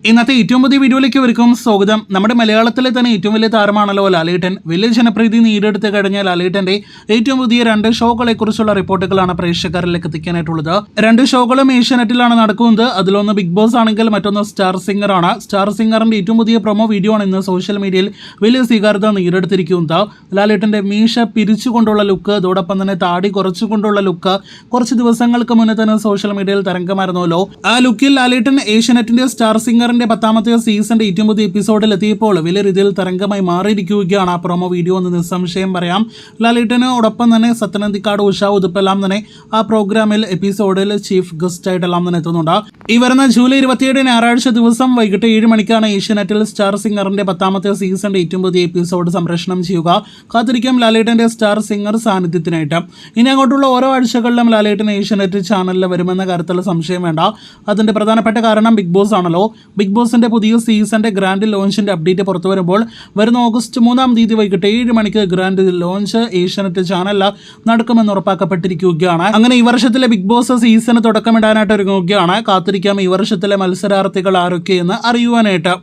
ഇന്നത്തെ ഏറ്റവും പുതിയ വീഡിയോയിലേക്ക് വരുക്കും സ്വാഗതം. നമ്മുടെ മലയാളത്തിലെ തന്നെ ഏറ്റവും വലിയ താരമാണല്ലോ ലാലേട്ടൻ. വലിയ ജനപ്രീതി നേടിയെടുത്ത് കഴിഞ്ഞ ലാലേട്ടന്റെ ഏറ്റവും പുതിയ 2 ഷോകളെ കുറിച്ചുള്ള റിപ്പോർട്ടുകളാണ് പ്രേക്ഷകരിലേക്ക് എത്തിക്കാനായിട്ടുള്ളത്. 2 ഷോകളും ഏഷ്യാനെറ്റിലാണ് നടക്കുന്നത്. അതിലൊന്ന് ബിഗ് ബോസ് ആണെങ്കിൽ മറ്റൊന്ന് സ്റ്റാർ സിംഗർ ആണ്. സ്റ്റാർ സിംഗറിന്റെ ഏറ്റവും പുതിയ പ്രൊമോ വീഡിയോ ആണ് ഇന്ന് സോഷ്യൽ മീഡിയയിൽ വലിയ സ്വീകാര്യത നേടിയെടുത്തിരിക്കുന്നത്. ലാലേട്ടന്റെ മീശ പിരിച്ചുകൊണ്ടുള്ള ലുക്ക്, അതോടൊപ്പം തന്നെ താടി കുറച്ചുകൊണ്ടുള്ള ലുക്ക് കുറച്ച് ദിവസങ്ങൾക്ക് മുന്നേ തന്നെ സോഷ്യൽ മീഡിയയിൽ തരംഗമായിരുന്നല്ലോ. ആ ലുക്കിൽ ലാലേട്ടൻ ഏഷ്യാനെറ്റിന്റെ സ്റ്റാർ സിംഗർ 10ാമത്തെ സീസന്റെ ഏറ്റവും പുതിയ എപ്പിസോഡിൽ എത്തിയപ്പോൾ വലിയ രീതിയിൽ തരംഗമായി മാറിയിരിക്കുകയാണ് ആ പ്രൊമോ വീഡിയോ എന്ന് നിസ്സംശയം പറയാം. ലാലേട്ടനോടൊപ്പം തന്നെ സത്യനന്ദിക്കാട്, ഉഷ ഉതുപ്പെല്ലാം തന്നെ ആ പ്രോഗ്രാമിൽ എപ്പിസോഡിൽ ചീഫ് ഗസ്റ്റ് ആയിട്ടെല്ലാം തന്നെ എത്തുന്നുണ്ട്. ഈ വരുന്ന ജൂലൈ 27 ഞായറാഴ്ച ദിവസം വൈകിട്ട് 7 മണിക്കാണ് ഏഷ്യാനെറ്റിൽ സ്റ്റാർ സിംഗറിന്റെ 10ാമത്തെ സീസന്റെ ഏറ്റവും പുതിയ എപ്പിസോഡ് സംപ്രേഷണം ചെയ്യുക. കാത്തിരിക്കാം ലാലേട്ടന്റെ സ്റ്റാർ സിംഗർ സാന്നിധ്യത്തിനായിട്ട്. ഇനി അങ്ങോട്ടുള്ള ഓരോ ആഴ്ചകളിലും ലാലേട്ടൻ ഏഷ്യാനെറ്റ് ചാനലിൽ വരുമെന്ന കാര്യത്തിൽ സംശയം വേണ്ട. അതിന്റെ പ്രധാനപ്പെട്ട കാരണം ബിഗ് ബോസ് ആണല്ലോ. ബിഗ് ബോസിന്റെ പുതിയ സീസന്റെ ഗ്രാൻഡ് ലോഞ്ചിന്റെ അപ്ഡേറ്റ് പുറത്തു വരുമ്പോൾ വരുന്ന ഓഗസ്റ്റ് 3-ാം തീയതി വൈകിട്ട് 7 മണിക്ക് ഗ്രാൻഡ് ലോഞ്ച് ഏഷ്യാനെറ്റ് ചാനലിൽ നടക്കുമെന്ന് ഉറപ്പാക്കപ്പെട്ടിരിക്കുകയാണ്. അങ്ങനെ ഈ വർഷത്തിലെ ബിഗ് ബോസ് സീസണ് തുടക്കമിടാനായിട്ട് ഒരുങ്ങുകയാണ്. കാത്തിരിക്കാം ഈ വർഷത്തിലെ മത്സരാർത്ഥികൾ ആരൊക്കെയെന്ന് അറിയുവാനായിട്ട്.